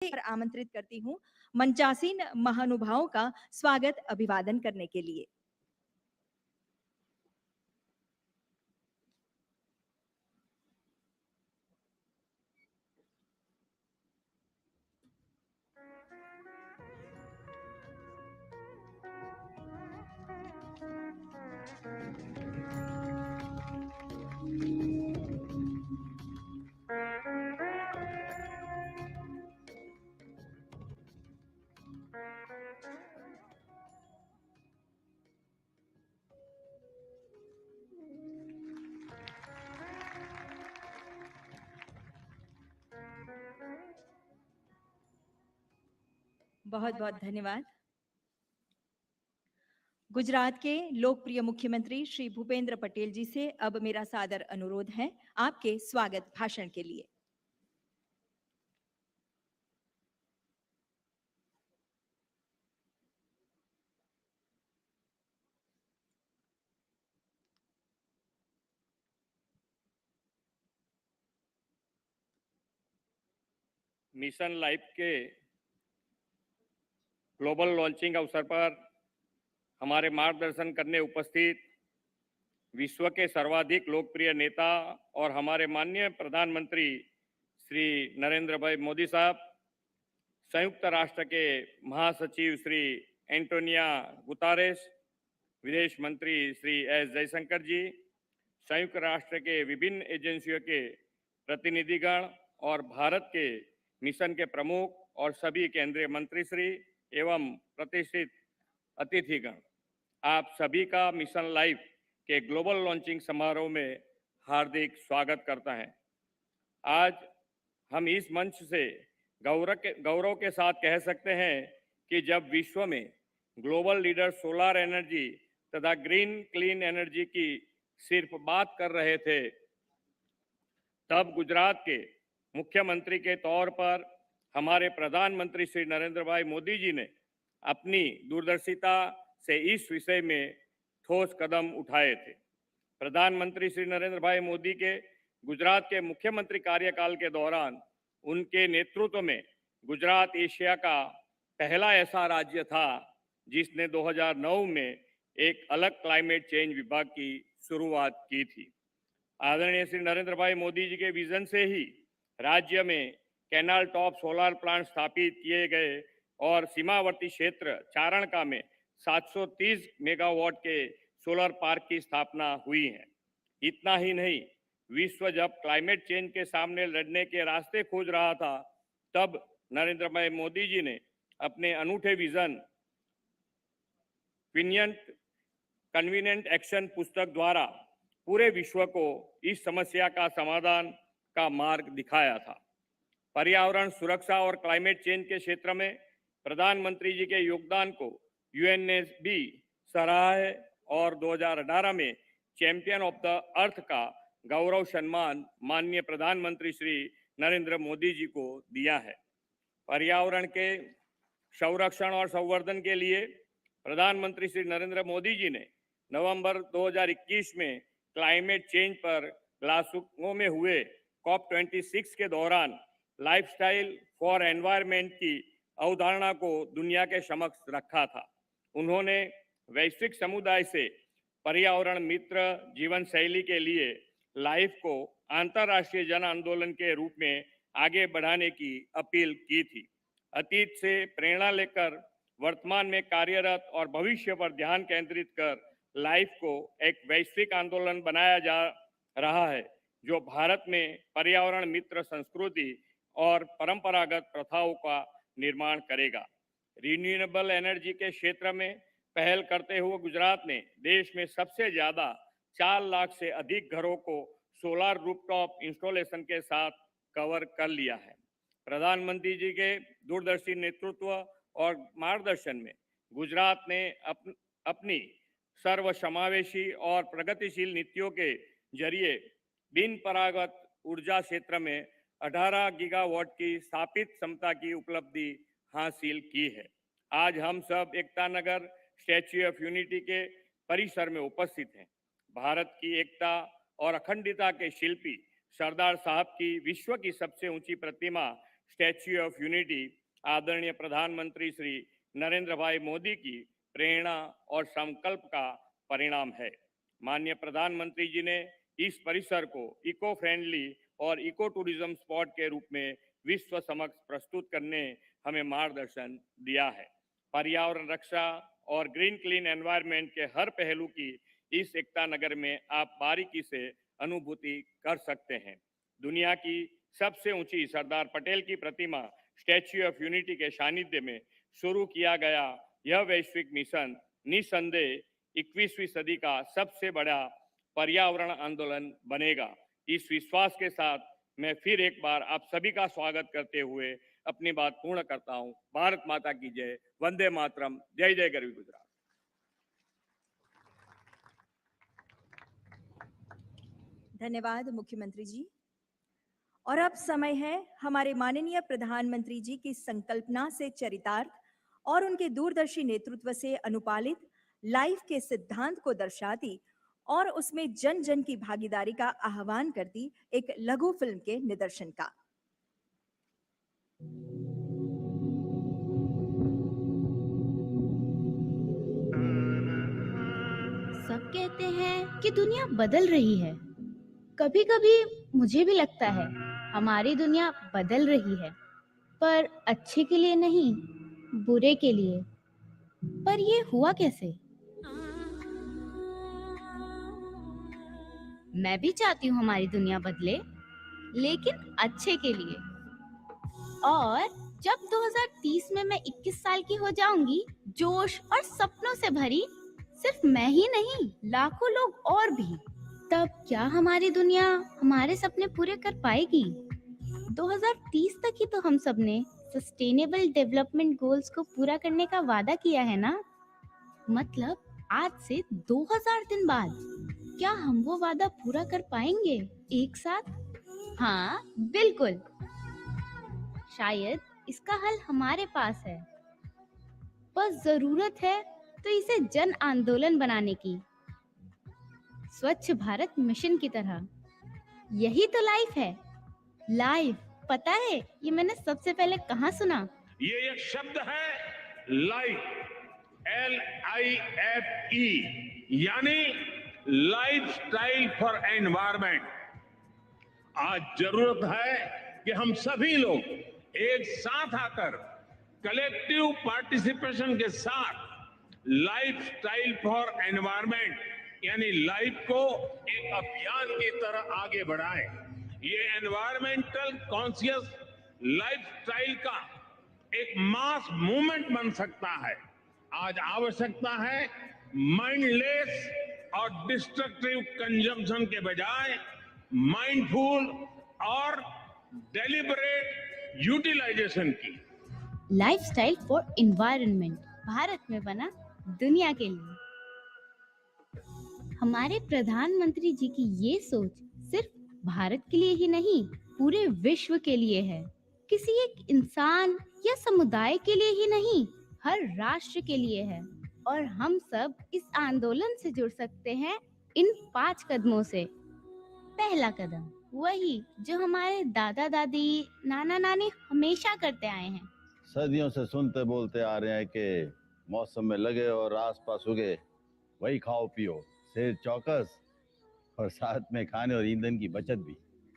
पर आमंत्रित करती हूँ मंचासीन महानुभावों का स्वागत अभिवादन करने के लिए। बहुत बहुत धन्यवाद। गुजरात के लोकप्रिय मुख्यमंत्री श्री भूपेंद्र पटेल जी से अब मेरा सादर अनुरोध है आपके स्वागत भाषण के लिए। मिशन लाइफ के ग्लोबल लॉन्चिंग अवसर पर हमारे मार्गदर्शन करने उपस्थित विश्व के सर्वाधिक लोकप्रिय नेता और हमारे माननीय प्रधानमंत्री श्री नरेंद्र भाई मोदी साहब, संयुक्त राष्ट्र के महासचिव श्री एंटोनिया गुतारेस, विदेश मंत्री श्री एस जयशंकर जी, संयुक्त राष्ट्र के विभिन्न एजेंसियों के प्रतिनिधिगण और भारत के मिशन के प्रमुख और सभी केंद्रीय मंत्री श्री एवं प्रतिष्ठित अतिथिगण, आप सभी का मिशन लाइफ के ग्लोबल लॉन्चिंग समारोह में हार्दिक स्वागत करता है। आज हम इस मंच से गौरव के साथ कह सकते हैं कि जब विश्व में ग्लोबल लीडर सोलर एनर्जी तथा ग्रीन क्लीन एनर्जी की सिर्फ बात कर रहे थे, तब गुजरात के मुख्यमंत्री के तौर पर हमारे प्रधानमंत्री श्री नरेंद्र भाई मोदी जी ने अपनी दूरदर्शिता से इस विषय में ठोस कदम उठाए थे। प्रधानमंत्री श्री नरेंद्र भाई मोदी के गुजरात के मुख्यमंत्री कार्यकाल के दौरान उनके नेतृत्व में गुजरात एशिया का पहला ऐसा राज्य था जिसने 2009 में एक अलग क्लाइमेट चेंज विभाग की शुरुआत की थी। आदरणीय श्री नरेंद्र भाई मोदी जी के विजन से ही राज्य में कैनाल टॉप सोलर प्लांट स्थापित किए गए और सीमावर्ती क्षेत्र चारणका में 730 मेगावाट के सोलर पार्क की स्थापना हुई है। इतना ही नहीं, विश्व जब क्लाइमेट चेंज के सामने लड़ने के रास्ते खोज रहा था, तब नरेंद्र भाई मोदी जी ने अपने अनूठे विजन कन्वीनियंट एक्शन पुस्तक द्वारा पूरे विश्व को इस समस्या का समाधान का मार्ग दिखाया था। पर्यावरण सुरक्षा और क्लाइमेट चेंज के क्षेत्र में प्रधानमंत्री जी के योगदान को यूएन ने भी सराहा है और 2018 में चैंपियन ऑफ द अर्थ का गौरव सम्मान माननीय प्रधानमंत्री श्री नरेंद्र मोदी जी को दिया है। पर्यावरण के संरक्षण और संवर्धन के लिए प्रधानमंत्री श्री नरेंद्र मोदी जी ने नवंबर 2021 में क्लाइमेट चेंज पर ग्लासगो में हुए COP26 के दौरान लाइफस्टाइल फॉर एनवायरनमेंट की अवधारणा को दुनिया के समक्ष रखा था। उन्होंने वैश्विक समुदाय से पर्यावरण मित्र जीवन शैली के लिए लाइफ को अंतर्राष्ट्रीय जन आंदोलन के रूप में आगे बढ़ाने की अपील की थी। अतीत से प्रेरणा लेकर वर्तमान में कार्यरत और भविष्य पर ध्यान केंद्रित कर लाइफ को एक वैश्विक आंदोलन बनाया जा रहा है, जो भारत में पर्यावरण मित्र संस्कृति और परंपरागत प्रथाओं का निर्माण करेगा। रिन्यूएबल एनर्जी के क्षेत्र में पहल करते हुए गुजरात ने देश में सबसे ज्यादा 4 लाख से अधिक घरों को सोलर रूफटॉप इंस्टॉलेशन के साथ कवर कर लिया है। प्रधानमंत्री जी के दूरदर्शी नेतृत्व और मार्गदर्शन में गुजरात ने अपनी सर्वसमावेशी और प्रगतिशील नीतियों के जरिए बिन परागत ऊर्जा क्षेत्र में 18 गीगावाट की स्थापित क्षमता की उपलब्धि हासिल की है। आज हम सब Ekta Nagar statue of unity के परिसर में उपस्थित हैं। भारत की एकता और अखंडता के शिल्पी सरदार साहब की विश्व की सबसे ऊंची प्रतिमा स्टैच्यू ऑफ यूनिटी आदरणीय प्रधानमंत्री श्री नरेंद्र भाई मोदी की प्रेरणा और संकल्प का परिणाम है। माननीय प्रधानमंत्री जी ने इस परिसर को इको फ्रेंडली और इको टूरिज्म स्पॉट के रूप में विश्व समक्ष प्रस्तुत करने हमें मार्गदर्शन दिया है। पर्यावरण रक्षा और ग्रीन क्लीन एनवायरनमेंट के हर पहलू की इस एकता नगर में आप बारीकी से अनुभूति कर सकते हैं। दुनिया की सबसे ऊंची सरदार पटेल की प्रतिमा स्टैच्यू ऑफ यूनिटी के सानिध्य में शुरू किया गया यह वैश्विक मिशन निसंदेह 21वीं सदी का सबसे बड़ा पर्यावरण आंदोलन बनेगा। इस विश्वास के साथ मैं फिर एक बार आप सभी का स्वागत करते हुए अपनी बात पूर्ण करता हूं। भारत माता की जय। वंदे मातरम। जय जय गरवी गुजरात। धन्यवाद मुख्यमंत्री जी। और अब समय है हमारे माननीय प्रधानमंत्री जी की संकल्पना से चरितार्थ और उनके दूरदर्शी नेतृत्व से अनुपालित लाइफ के सिद्धांत को दर्शाती और उसमें जन जन की भागीदारी का आह्वान करती एक लघु फिल्म के निदर्शन का। सब कहते हैं कि दुनिया बदल रही है। कभी कभी मुझे भी लगता है हमारी दुनिया बदल रही है, पर अच्छे के लिए नहीं, बुरे के लिए। पर ये हुआ कैसे? मैं भी चाहती हूँ हमारी दुनिया बदले, लेकिन अच्छे के लिए। और जब 2030 में मैं 21 साल की हो जाऊंगी, जोश और सपनों से भरी, सिर्फ मैं ही नहीं, लाखों लोग और भी, तब क्या हमारी दुनिया हमारे सपने पूरे कर पाएगी? 2030 तक ही तो हम सब ने सस्टेनेबल डेवलपमेंट गोल्स को पूरा करने का वादा किया है ना। मतलब आज से 2000 दिन बाद क्या हम वो वादा पूरा कर पाएंगे एक साथ? हाँ, बिल्कुल। शायद इसका हल हमारे पास है, बस जरूरत है तो इसे जन आंदोलन बनाने की, स्वच्छ भारत मिशन की तरह। यही तो लाइफ है। लाइफ, पता है ये मैंने सबसे पहले कहाँ सुना? ये एक शब्द है लाइफ, LIFE, यानी लाइफ स्टाइल फॉर एनवायरमेंट। आज जरूरत है कि हम सभी लोग एक साथ आकर कलेक्टिव पार्टिसिपेशन के साथ लाइफ स्टाइल फॉर एनवायरमेंट यानी लाइफ को एक अभियान की तरह आगे बढ़ाएं। ये एनवायरमेंटल कॉन्शियस लाइफस्टाइल का एक मास मूवमेंट बन सकता है। आज आवश्यकता है माइंडलेस और डिस्ट्रक्टिव कंजम्पशन के बजाय माइंडफुल और डेलिबरेट यूटिलाइजेशन की। लाइफस्टाइल फॉर एनवायरनमेंट भारत में बना दुनिया के लिए। हमारे प्रधानमंत्री जी की ये सोच सिर्फ भारत के लिए ही नहीं, पूरे विश्व के लिए है। किसी एक इंसान या समुदाय के लिए ही नहीं, हर राष्ट्र के लिए है। और हम सब इस आंदोलन से जुड़ सकते हैं इन 5 कदमों से। पहला कदम वही जो हमारे दादा दादी, नाना नानी हमेशा करते आए हैं। सदियों से सुनते बोलते आ रहे हैं कि मौसम में लगे और आसपास उगे वही खाओ पियो, सेहत चौकस और साथ में खाने और ईंधन की बचत भी।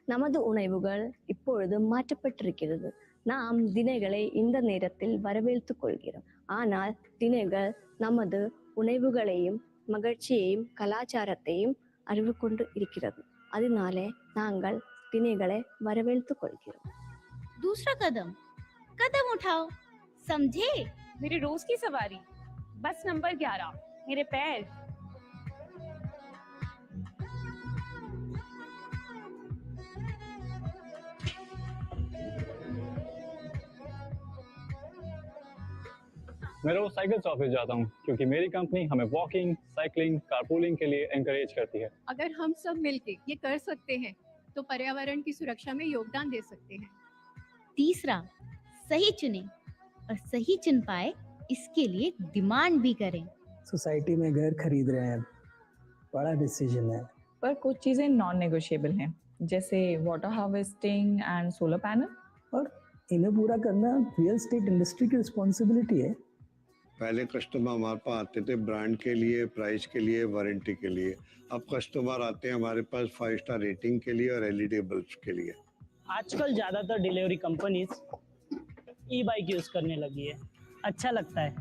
நமது உணவுகள் இப்பொழுது மாற்றப்பட்டிருக்கிறது. நாம் தினைகளை இந்த நேரத்தில் வரவேற்றுக் கொள்கிறோம். ஆனால் தினைகள் நமது உணவுகளையும் மகிழ்ச்சியையும் கலாச்சாரத்தையும் அறிவு கொண்டு இருக்கிறது. அதனாலே நாங்கள் தினைகளை வரவேற்றுக் கொள்கிறோம். दूसरा कदम, कदम उठाओ, समझे? मेरे रोज की सवारी, बस नंबर 11, मेरे पैर। मैं रोज साइकिल से ऑफिस जाता हूँ क्योंकि मेरी कंपनी हमें वॉकिंग, साइकिलिंग, कारपूलिंग के लिए एनकरेज करती है। अगर हम सब मिलके ये कर सकते हैं तो पर्यावरण की सुरक्षा में योगदान दे सकते हैं। तीसरा, सही चुने और सही चुन पाए इसके लिए डिमांड भी करें। सोसाइटी में घर खरीद रहे हैं, बड़ा डिसीजन है, पर कुछ चीजें नॉन नेगोशिएबल हैं, जैसे water harvesting and solar panel. और इन्हें पूरा करना रियल एस्टेट इंडस्ट्री की रिस्पॉन्सिबिलिटी है। पहले कस्टमर हमारे पास आते थे ब्रांड के लिए, प्राइस के लिए, वारंटी के लिए। अब कस्टमर आते हैं हमारे पास 5 स्टार रेटिंग के लिए और एलईडी बल्ब्स के लिए। आजकल ज़्यादातर डिलीवरी कंपनीज ई बाइक यूज़ करने लगी है। अच्छा लगता है।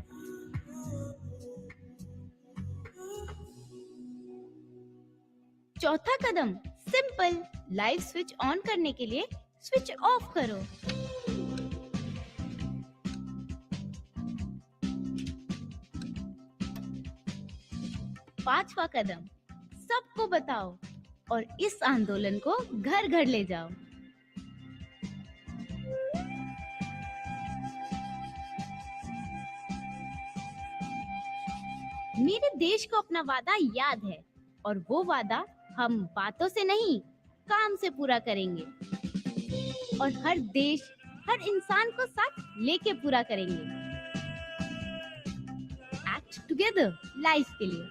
चौथा कदम सिंपल, लाइव स्विच ऑन करने के लिए स्विच ऑफ करो। पांचवा कदम सबको बताओ और इस आंदोलन को घर घर ले जाओ। मेरे देश को अपना वादा याद है और वो वादा हम बातों से नहीं, काम से पूरा करेंगे और हर देश, हर इंसान को साथ लेके पूरा करेंगे। एक्ट टुगेदर लाइफ के लिए।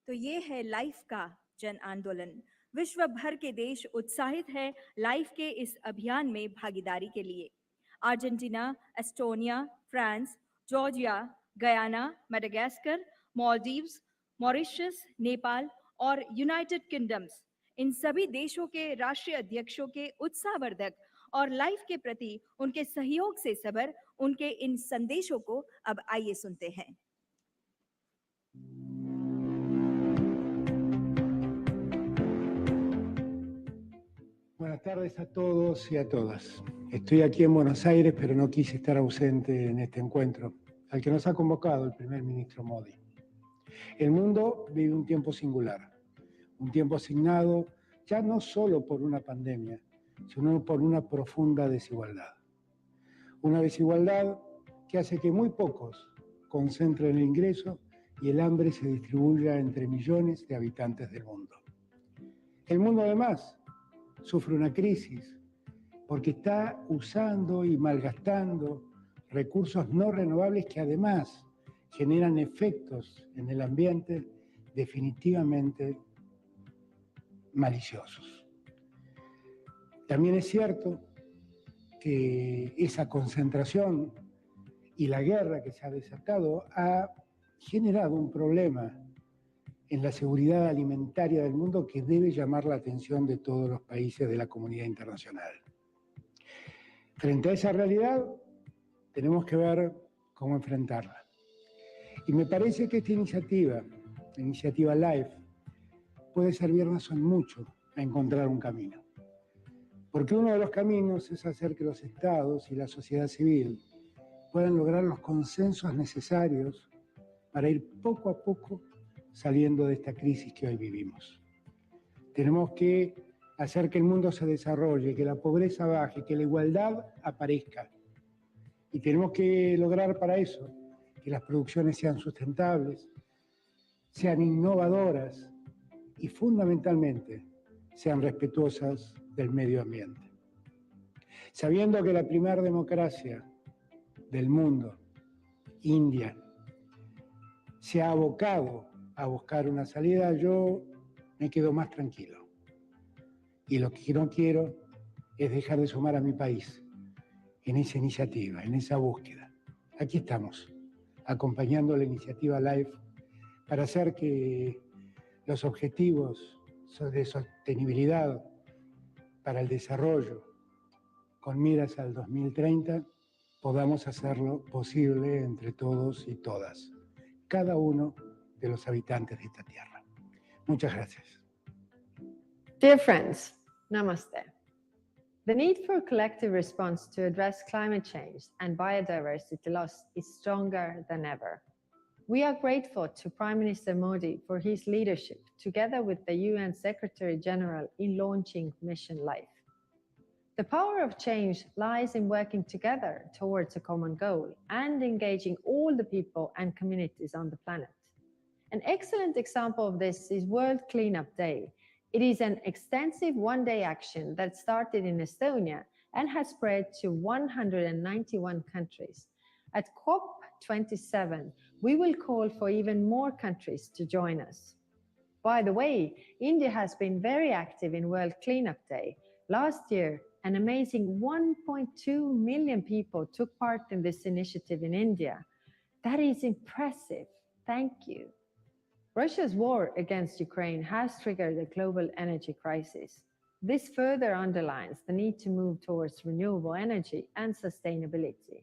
तो ये है लाइफ का जन आंदोलन। विश्व भर के देश उत्साहित है लाइफ के इस अभियान में भागीदारी के लिए। Argentina, Estonia, France, Georgia, Guyana, Madagascar, Maldives, Mauritius, Nepal और यूनाइटेड किंगडम्स, इन सभी देशों के राष्ट्रीय अध्यक्षों के उत्साहवर्धक और लाइफ के प्रति उनके सहयोग से सबर उनके इन संदेशों को अब आइए सुनते हैं। Buenas tardes a todos y a todas. Estoy aquí en Buenos Aires, pero no quise estar ausente en este encuentro, al que nos ha convocado el primer ministro Modi. El mundo vive un tiempo singular, un tiempo asignado ya no solo por una pandemia, sino por una profunda desigualdad. Una desigualdad que hace que muy pocos concentren el ingreso y el hambre se distribuya entre millones de habitantes del mundo. El mundo además sufre una crisis porque está usando y malgastando recursos no renovables que además generan efectos en el ambiente definitivamente maliciosos. También es cierto que esa concentración y la guerra que se ha desatado ha generado un problema en la seguridad alimentaria del mundo que debe llamar la atención de todos los países de la comunidad internacional. Frente a esa realidad, tenemos que ver cómo enfrentarla. Y me parece que esta iniciativa, la iniciativa LiFE, puede servirnos en mucho a encontrar un camino. Porque uno de los caminos es hacer que los estados y la sociedad civil puedan lograr los consensos necesarios para ir poco a poco saliendo de esta crisis que hoy vivimos. Tenemos que hacer que el mundo se desarrolle, que la pobreza baje, que la igualdad aparezca. Y tenemos que lograr para eso que las producciones sean sustentables, sean innovadoras y fundamentalmente sean respetuosas del medio ambiente. Sabiendo que la primera democracia del mundo, India, se ha abocado a buscar una salida, yo me quedo más tranquilo. Y lo que no quiero es dejar de sumar a mi país en esa iniciativa, en esa búsqueda. Aquí estamos, acompañando la iniciativa LiFE para hacer que los objetivos de sostenibilidad para el desarrollo con miras al 2030 podamos hacerlo posible entre todos y todas, cada uno de los habitantes de esta tierra. Muchas gracias. Dear friends, namaste. The need for a collective response to address climate change and biodiversity loss is stronger than ever. We are grateful to Prime Minister Modi for his leadership, together with the UN Secretary General, in launching Mission LiFE. The power of change lies in working together towards a common goal and engaging all the people and communities on the planet. An excellent example of this is World Cleanup Day. It is an extensive one-day action that started in Estonia and has spread to 191 countries. At COP27, we will call for even more countries to join us. By the way, India has been very active in World Cleanup Day. Last year, an amazing 1.2 million people took part in this initiative in India. That is impressive. Thank you. Russia's war against Ukraine has triggered a global energy crisis. This further underlines the need to move towards renewable energy and sustainability.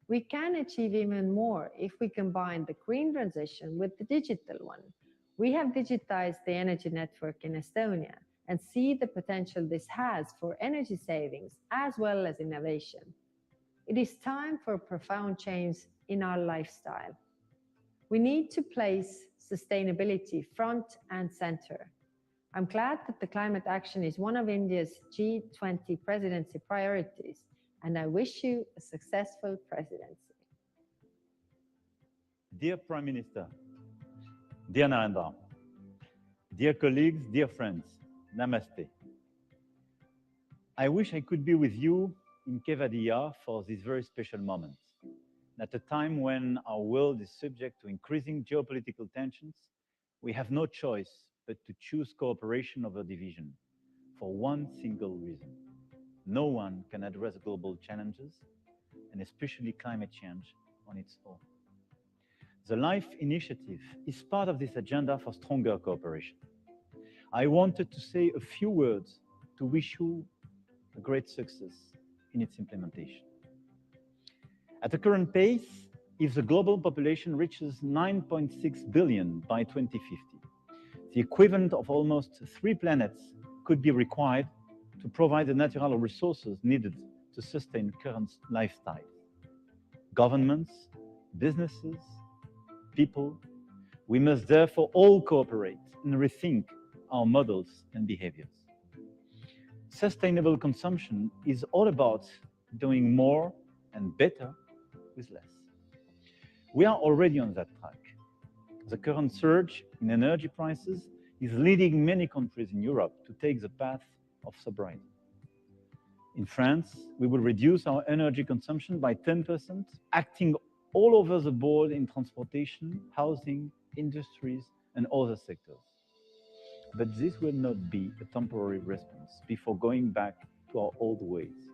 We can achieve even more if we combine the green transition with the digital one. We have digitized the energy network in Estonia and see the potential this has for energy savings as well as innovation. It is time for profound change in our lifestyle. We need to place sustainability front and center. I'm glad that the climate action is one of India's G20 presidency priorities, and I wish you a successful presidency. Dear Prime Minister, dear Narendra, dear colleagues, dear friends, Namaste. I wish I could be with you in Kevadia for this very special moment. At a time when our world is subject to increasing geopolitical tensions, we have no choice but to choose cooperation over division for one single reason. No one can address global challenges, and especially climate change, on its own. The LiFE initiative is part of this agenda for stronger cooperation. I wanted to say a few words to wish you a great success in its implementation. At the current pace, if the global population reaches 9.6 billion by 2050, the equivalent of almost 3 planets could be required to provide the natural resources needed to sustain current lifestyles. Governments, businesses, people, we must therefore all cooperate and rethink our models and behaviors. Sustainable consumption is all about doing more and better with less. We are already on that track. The current surge in energy prices is leading many countries in Europe to take the path of sobriety. In France, we will reduce our energy consumption by 10%, acting all over the board in transportation, housing, industries, and other sectors. But this will not be a temporary response before going back to our old ways.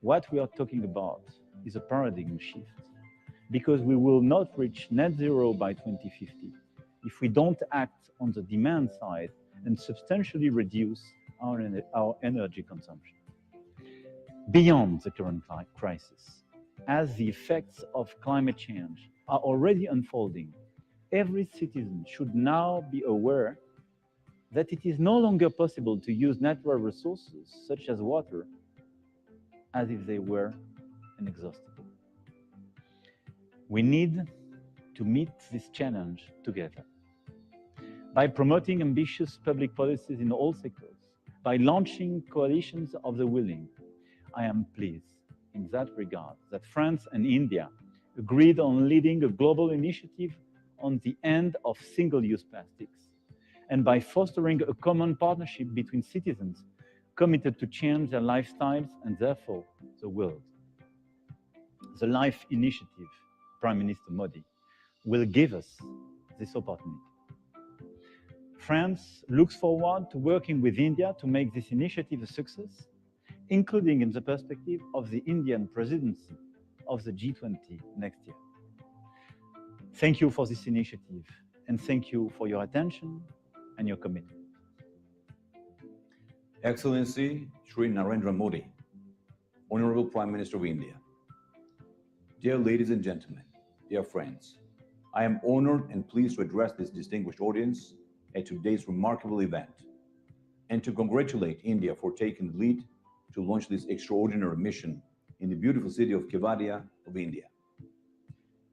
What we are talking about is a paradigm shift, because we will not reach net zero by 2050 if we don't act on the demand side and substantially reduce our energy consumption. Beyond the current crisis, as the effects of climate change are already unfolding, every citizen should now be aware that it is no longer possible to use natural resources such as water as if they were inexhaustible. We need to meet this challenge together by promoting ambitious public policies in all sectors, by launching coalitions of the willing. I am pleased in that regard that France and India agreed on leading a global initiative on the end of single-use plastics, and by fostering a common partnership between citizens committed to change their lifestyles and therefore the world. The LiFE initiative, Prime Minister Modi, will give us this opportunity. France looks forward to working with India to make this initiative a success, including in the perspective of the Indian presidency of the G20 next year. Thank you for this initiative, and thank you for your attention and your commitment. Excellency Shri Narendra Modi, Honorable Prime Minister of India, dear ladies and gentlemen, dear friends, I am honored and pleased to address this distinguished audience at today's remarkable event and to congratulate India for taking the lead to launch this extraordinary mission in the beautiful city of Kevadia of India.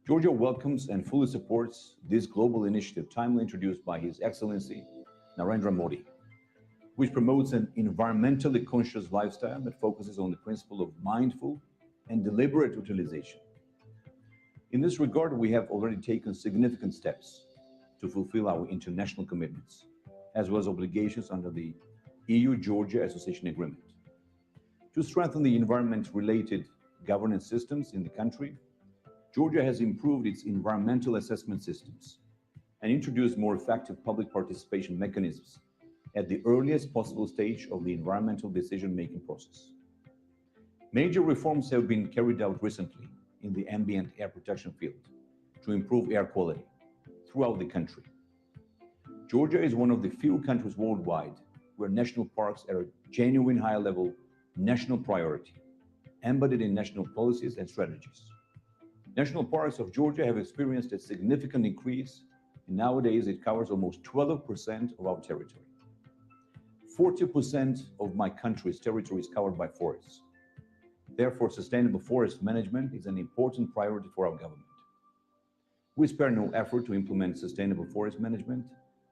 Georgia welcomes and fully supports this global initiative timely introduced by His Excellency Narendra Modi, which promotes an environmentally conscious lifestyle that focuses on the principle of mindful and deliberate utilization. In this regard, we have already taken significant steps to fulfill our international commitments. as well as obligations under the EU-Georgia Association Agreement. To strengthen the environment-related governance systems in the country, Georgia has improved its environmental assessment systems and introduced more effective public participation mechanisms at the earliest possible stage of the environmental decision-making process. Major reforms have been carried out recently in the ambient air protection field to improve air quality throughout the country. Georgia is one of the few countries worldwide where national parks are a genuine high-level national priority, embedded in national policies and strategies. National parks of Georgia have experienced a significant increase, and nowadays it covers almost 12% of our territory. 40% of my country's territory is covered by forests. Therefore, sustainable forest management is an important priority for our government. We spare no effort to implement sustainable forest management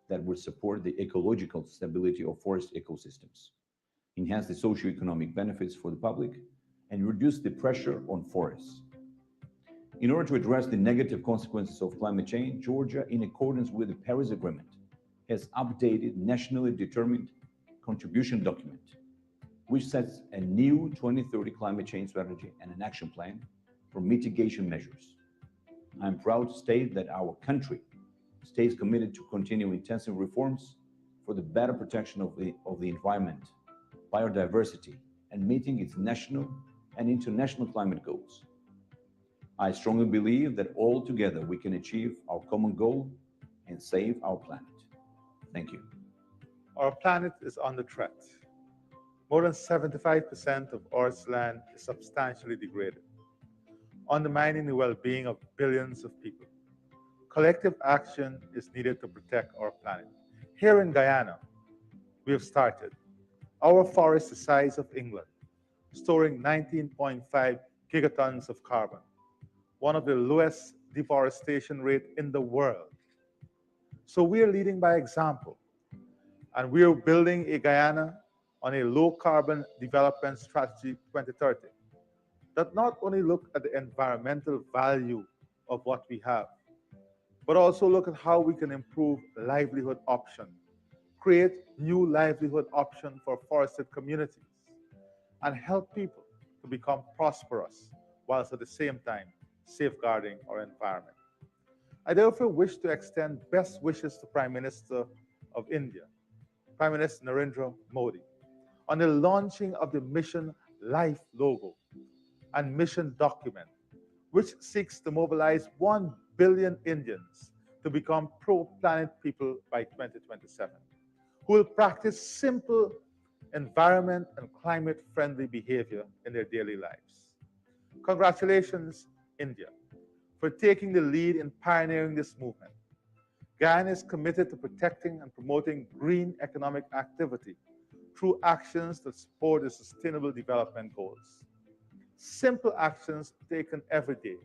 that will support the ecological stability of forest ecosystems, enhance the socio-economic benefits for the public, and reduce the pressure on forests. In order to address the negative consequences of climate change, Georgia, in accordance with the Paris Agreement, has updated nationally determined contribution document, which sets a new 2030 climate change strategy and an action plan for mitigation measures. I'm proud to state that our country stays committed to continue intensive reforms for the better protection of the environment, biodiversity, and meeting its national and international climate goals. I strongly believe that all together we can achieve our common goal and save our planet. Thank you. Our planet is under threat. More than 75% of Earth's land is substantially degraded, undermining the well-being of billions of people. Collective action is needed to protect our planet. Here in Guyana, we have started. Our forest is the size of England, storing 19.5 gigatons of carbon, one of the lowest deforestation rates in the world. So we are leading by example, and we are building a Guyana on a low-carbon development strategy 2030 that not only look at the environmental value of what we have, but also look at how we can improve livelihood options, create new livelihood options for forested communities, and help people to become prosperous whilst at the same time safeguarding our environment. I therefore wish to extend best wishes to Prime Minister of India, Prime Minister Narendra Modi, on the launching of the Mission LiFE logo and mission document, which seeks to mobilize 1 billion Indians to become pro-planet people by 2027, who will practice simple environment and climate-friendly behavior in their daily lives. Congratulations, India, for taking the lead in pioneering this movement. Guyana is committed to protecting and promoting green economic activity through actions that support the Sustainable Development Goals. Simple actions taken every day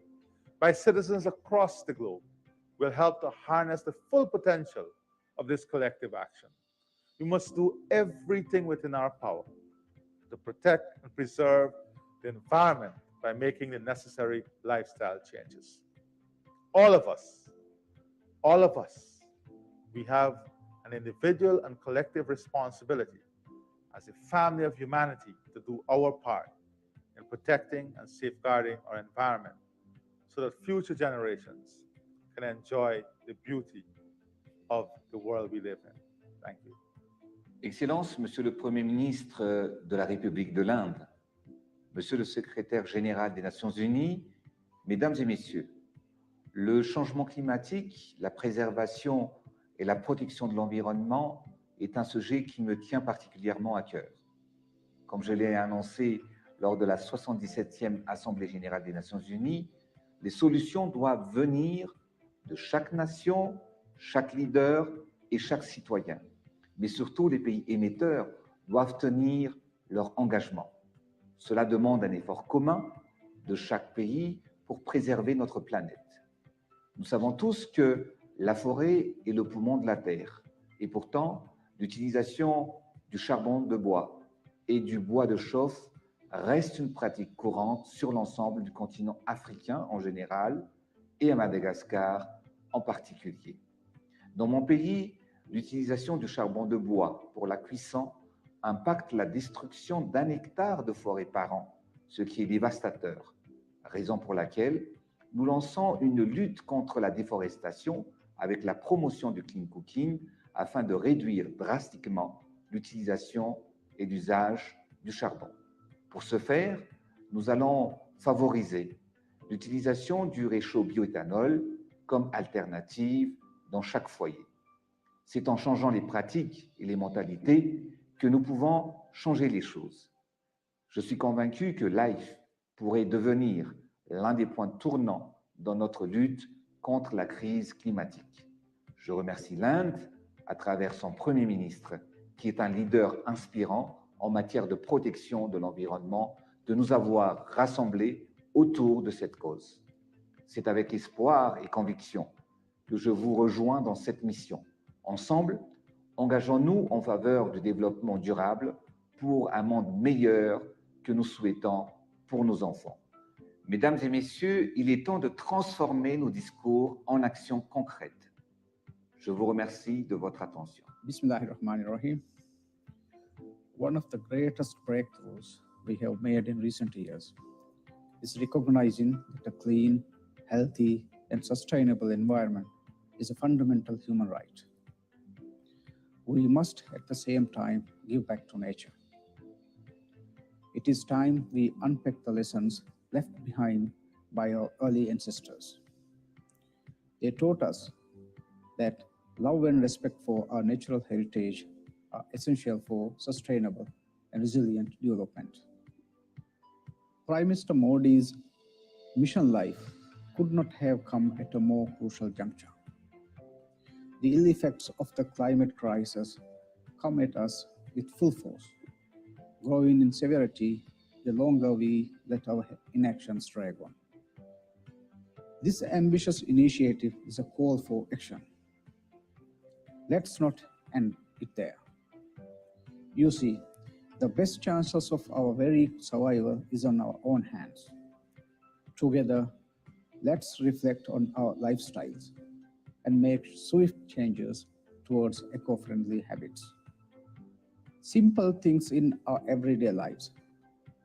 by citizens across the globe will help to harness the full potential of this collective action. We must do everything within our power to protect and preserve the environment by making the necessary lifestyle changes. All of us, we have an individual and collective responsibility as a family of humanity to do our part in protecting and safeguarding our environment so that future generations can enjoy the beauty of the world we live in. Thank you. Excellences, Monsieur le Premier ministre de la République de l'Inde, Monsieur le Secrétaire général des Nations Unies, Mesdames et Messieurs, le changement climatique, la préservation et la protection de l'environnement est un sujet qui me tient particulièrement à cœur. Comme je l'ai annoncé lors de la 77e Assemblée générale des Nations Unies, les solutions doivent venir de chaque nation, chaque leader et chaque citoyen. Mais surtout, les pays émetteurs doivent tenir leur engagement. Cela demande un effort commun de chaque pays pour préserver notre planète. Nous savons tous que la forêt est le poumon de la Terre. Et pourtant, l'utilisation du charbon de bois et du bois de chauffe reste une pratique courante sur l'ensemble du continent africain en général et à Madagascar en particulier. Dans mon pays, l'utilisation du charbon de bois pour la cuisson impacte la destruction d'1 hectare de forêt par an, ce qui est dévastateur, raison pour laquelle nous lançons une lutte contre la déforestation avec la promotion du clean cooking afin de réduire drastiquement l'utilisation et l'usage du charbon. Pour ce faire, nous allons favoriser l'utilisation du réchaud bioéthanol comme alternative dans chaque foyer. C'est en changeant les pratiques et les mentalités que nous pouvons changer les choses. Je suis convaincu que LiFE pourrait devenir l'un des points tournants dans notre lutte contre la crise climatique. Je remercie l'Inde, à travers son Premier ministre, qui est un leader inspirant en matière de protection de l'environnement, de nous avoir rassemblés autour de cette cause. C'est avec espoir et conviction que je vous rejoins dans cette mission. Ensemble, engageons-nous en faveur du développement durable pour un monde meilleur que nous souhaitons pour nos enfants. Mesdames et messieurs, il est temps de transformer nos discours en actions concrètes. Je vous remercie de votre attention. Bismillahirrahmanirrahim. One of the greatest breakthroughs we have made in recent years is recognizing that a clean, healthy, and sustainable environment is a fundamental human right. We must, at the same time, give back to nature. It is time we unpack the lessons left behind by our early ancestors. They taught us that love and respect for our natural heritage are essential for sustainable and resilient development. Prime Minister Modi's mission LiFE could not have come at a more crucial juncture. The ill effects of the climate crisis come at us with full force, growing in severity the longer we let our inactions drag on. This ambitious initiative is a call for action. Let's not end it there. You see, the best chances of our very survival is on our own hands. Together, let's reflect on our lifestyles and make swift changes towards eco-friendly habits. Simple things in our everyday lives,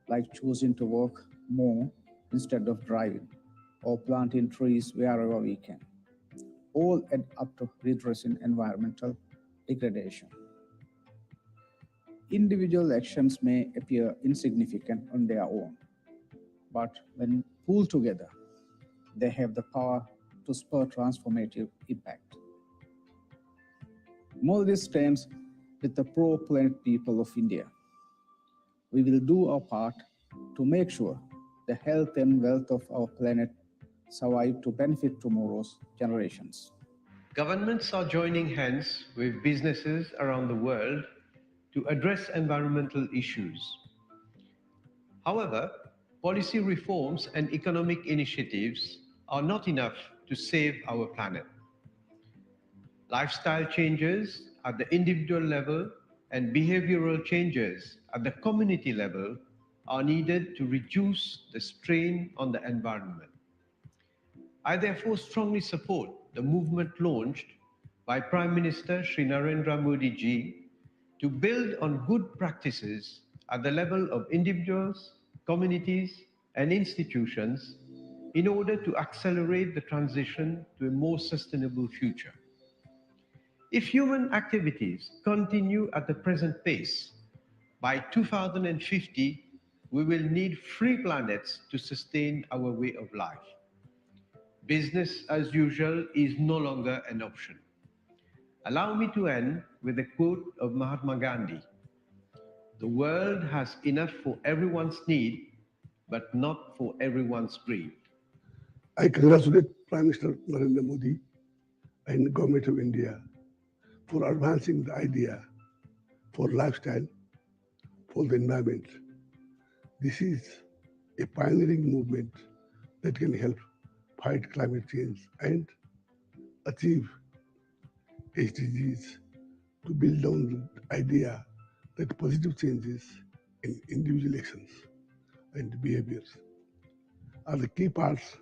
like choosing to walk more instead of driving, or planting trees wherever we can, all add up to redressing environmental degradation. Individual actions may appear insignificant on their own, but when pulled together, they have the power to spur transformative impact. Modi stands with the pro-planet people of India. We will do our part to make sure the health and wealth of our planet survive to benefit tomorrow's generations. Governments are joining hands with businesses around the world to address environmental issues. However, policy reforms and economic initiatives are not enough to save our planet. Lifestyle changes at the individual level and behavioral changes at the community level are needed to reduce the strain on the environment. I therefore strongly support the movement launched by Prime Minister Shri Narendra Modi ji to build on good practices at the level of individuals, communities, and institutions in order to accelerate the transition to a more sustainable future. If human activities continue at the present pace, by 2050, we will need 3 planets to sustain our way of life. Business as usual is no longer an option. Allow me to end with a quote of Mahatma Gandhi. The world has enough for everyone's need, but not for everyone's greed. I congratulate Prime Minister Narendra Modi and the Government of India for advancing the idea for lifestyle, for the environment. This is a pioneering movement that can help fight climate change and achieve SDGs, to build on the idea that positive changes in individual actions and behaviors are the key parts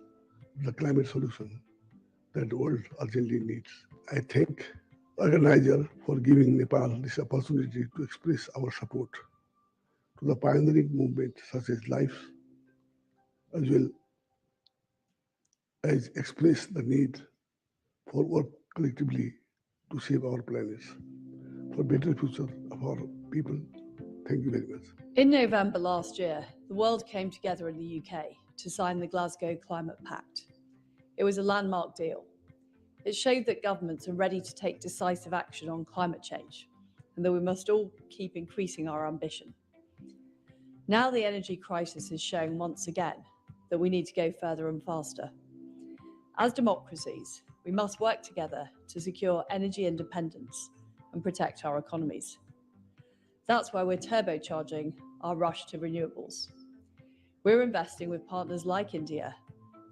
of the climate solution that the world urgently needs. I thank organizer for giving Nepal this opportunity to express our support to the pioneering movement such as LiFE, as well as express the need for work collectively to save our planet for better future of our people. Thank you very much. In November last year, the world came together in the UK to sign the Glasgow Climate Pact. It was a landmark deal. It showed that governments are ready to take decisive action on climate change and that we must all keep increasing our ambition. Now the energy crisis is showing once again that we need to go further and faster. As democracies, we must work together to secure energy independence and protect our economies. That's why we're turbocharging our rush to renewables. We're investing with partners like India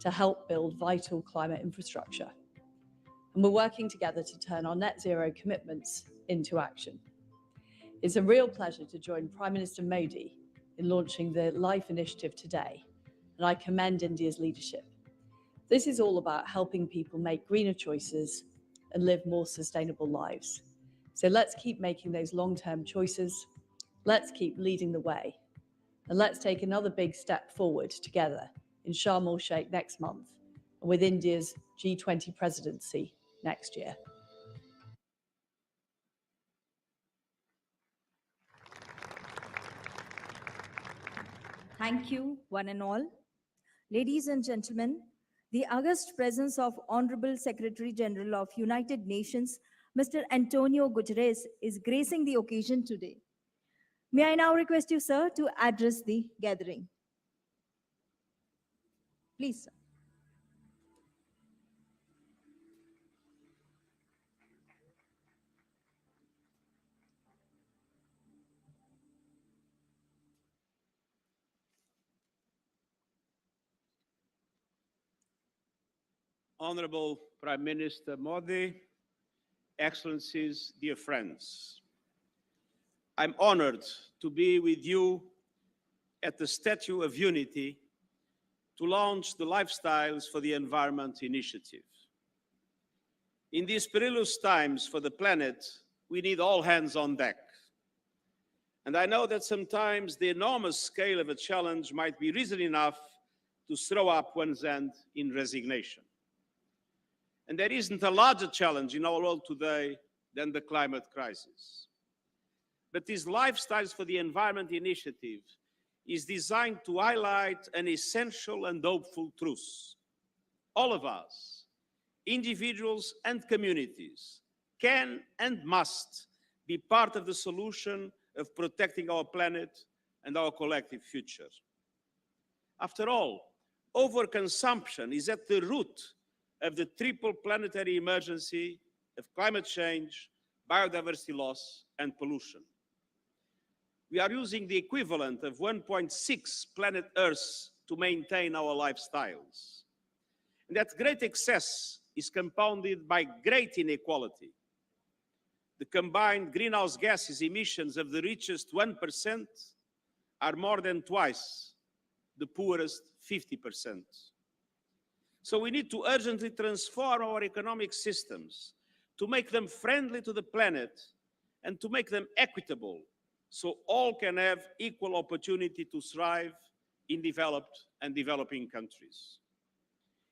to help build vital climate infrastructure. And we're working together to turn our net zero commitments into action. It's a real pleasure to join Prime Minister Modi in launching the LiFE initiative today, and I commend India's leadership. This is all about helping people make greener choices and live more sustainable lives. So let's keep making those long-term choices. Let's keep leading the way. And let's take another big step forward together in Sharm el-Sheikh next month and with India's G20 presidency next year. Thank you, one and all. Ladies and gentlemen, the august presence of Honorable Secretary General of United Nations, Mr. Antonio Guterres, is gracing the occasion today. May I now request you, sir, to address the gathering. Please, sir. Honorable Prime Minister Modi, Excellencies, dear friends, I'm honored to be with you at the Statue of Unity to launch the Lifestyles for the Environment initiative. In these perilous times for the planet, we need all hands on deck. And I know that sometimes the enormous scale of a challenge might be reason enough to throw up one's hand in resignation. And there isn't a larger challenge in our world today than the climate crisis. But this Lifestyles for the Environment initiative is designed to highlight an essential and hopeful truth. All of us, individuals and communities, can and must be part of the solution of protecting our planet and our collective future. After all, overconsumption is at the root of the triple planetary emergency of climate change, biodiversity loss, and pollution. We are using the equivalent of 1.6 planet Earths to maintain our lifestyles. And that great excess is compounded by great inequality. The combined greenhouse gases emissions of the richest 1% are more than twice the poorest 50%. So we need to urgently transform our economic systems to make them friendly to the planet and to make them equitable so all can have equal opportunity to thrive in developed and developing countries.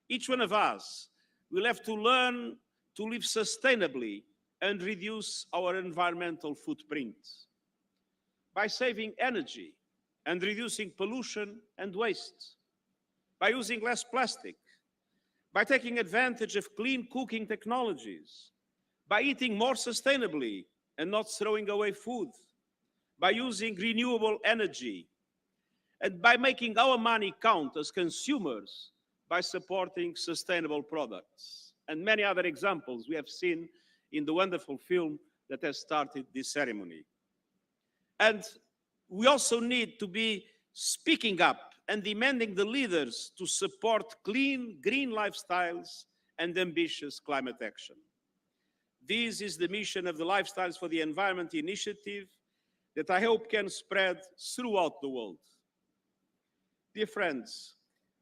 Each one of us will have to learn to live sustainably and reduce our environmental footprint by saving energy and reducing pollution and waste, by using less plastic, by taking advantage of clean cooking technologies, by eating more sustainably and not throwing away food, by using renewable energy, and by making our money count as consumers by supporting sustainable products. And many other examples we have seen in the wonderful film that has started this ceremony. And we also need to be speaking up and demanding the leaders to support clean, green lifestyles and ambitious climate action. This is the mission of the Lifestyles for the Environment initiative that I hope can spread throughout the world. Dear friends,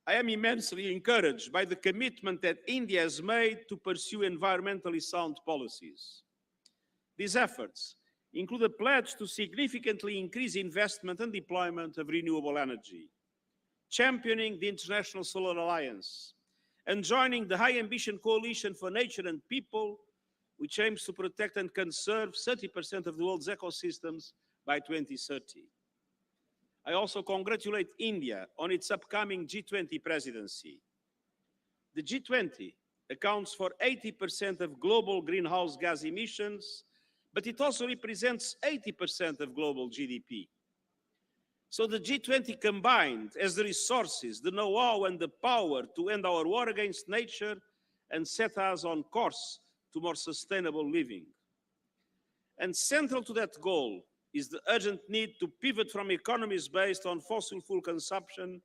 I am immensely encouraged by the commitment that India has made to pursue environmentally sound policies. These efforts include a pledge to significantly increase investment and deployment of renewable energy, championing the International Solar Alliance, and joining the High Ambition Coalition for Nature and People, which aims to protect and conserve 30% of the world's ecosystems by 2030. I also congratulate India on its upcoming G20 presidency. The G20 accounts for 80% of global greenhouse gas emissions, but it also represents 80% of global GDP. So the G20 combined has the resources, the know-how, and the power to end our war against nature and set us on course to more sustainable living. And central to that goal is the urgent need to pivot from economies based on fossil fuel consumption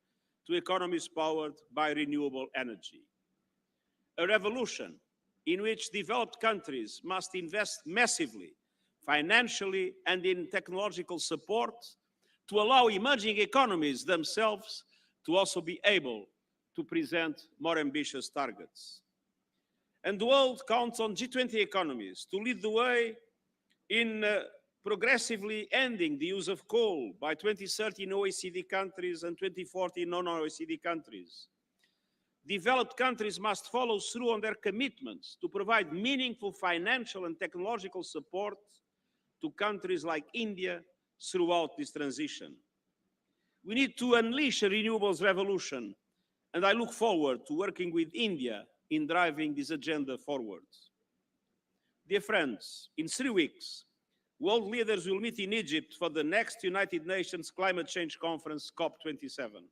to economies powered by renewable energy. A revolution in which developed countries must invest massively, financially and in technological support, to allow emerging economies themselves to also be able to present more ambitious targets. And the world counts on G20 economies to lead the way in progressively ending the use of coal by 2030 in OECD countries and 2040 in non-OECD countries. Developed countries must follow through on their commitments to provide meaningful financial and technological support to countries like India throughout this transition. We need to unleash a renewables revolution, and I look forward to working with India in driving this agenda forward. Dear friends, in 3 weeks, world leaders will meet in Egypt for the next United Nations Climate Change Conference, COP27.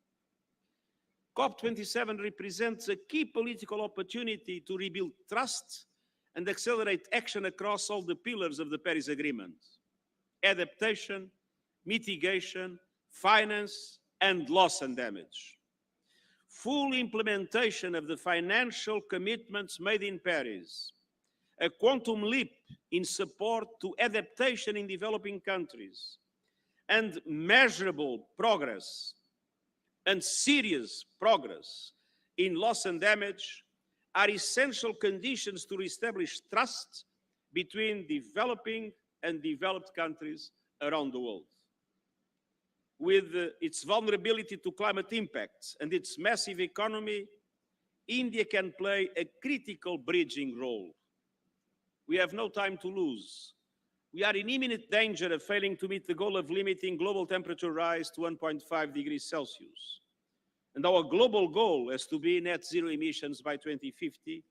COP27 represents a key political opportunity to rebuild trust and accelerate action across all the pillars of the Paris Agreement: adaptation, mitigation, finance, and loss and damage. Full implementation of the financial commitments made in Paris, a quantum leap in support to adaptation in developing countries, and measurable progress and serious progress in loss and damage are essential conditions to reestablish trust between developing and developed countries around the world. With its vulnerability to climate impacts and its massive economy, India can play a critical bridging role. We have no time to lose. We are in imminent danger of failing to meet the goal of limiting global temperature rise to 1.5 degrees Celsius. And our global goal is to be net zero emissions by 2050.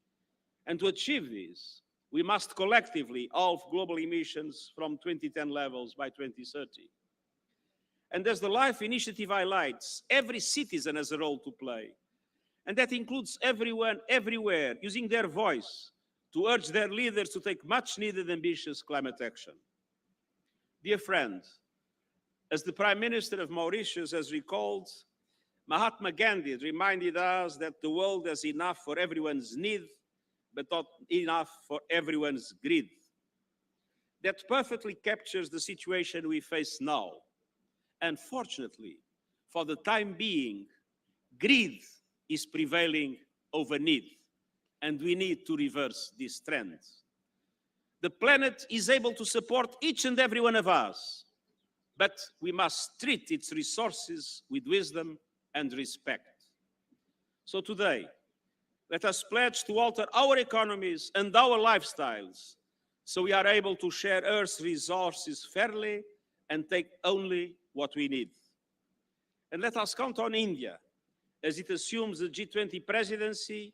And to achieve this, we must collectively halve global emissions from 2010 levels by 2030. And as the LiFE initiative highlights, every citizen has a role to play. And that includes everyone, everywhere, using their voice to urge their leaders to take much needed ambitious climate action. Dear friend, as the Prime Minister of Mauritius has recalled, Mahatma Gandhi reminded us that the world has enough for everyone's need, but not enough for everyone's greed. That perfectly captures the situation we face now. Unfortunately, for the time being, greed is prevailing over need, and we need to reverse this trend. The planet is able to support each and every one of us, but we must treat its resources with wisdom and respect. So today, let us pledge to alter our economies and our lifestyles so we are able to share Earth's resources fairly and take only what we need. And let us count on India, as it assumes the G20 presidency,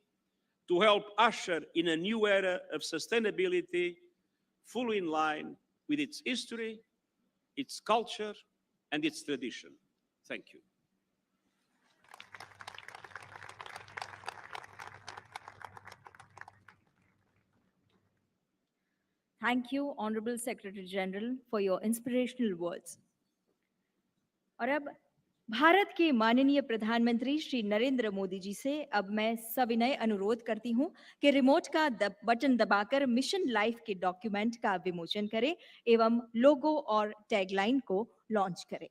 to help usher in a new era of sustainability fully in line with its history, its culture, and its tradition. Thank you. Thank you, Honorable Secretary General, for your inspirational words. और अब भारत के माननीय प्रधानमंत्री श्री नरेंद्र मोदी जी से अब मैं सविनय अनुरोध करती हूं कि रिमोट का बटन दबाकर मिशन लाइफ के डॉक्यूमेंट का विमोचन करें एवं लोगो और टैगलाइन को लॉन्च करें।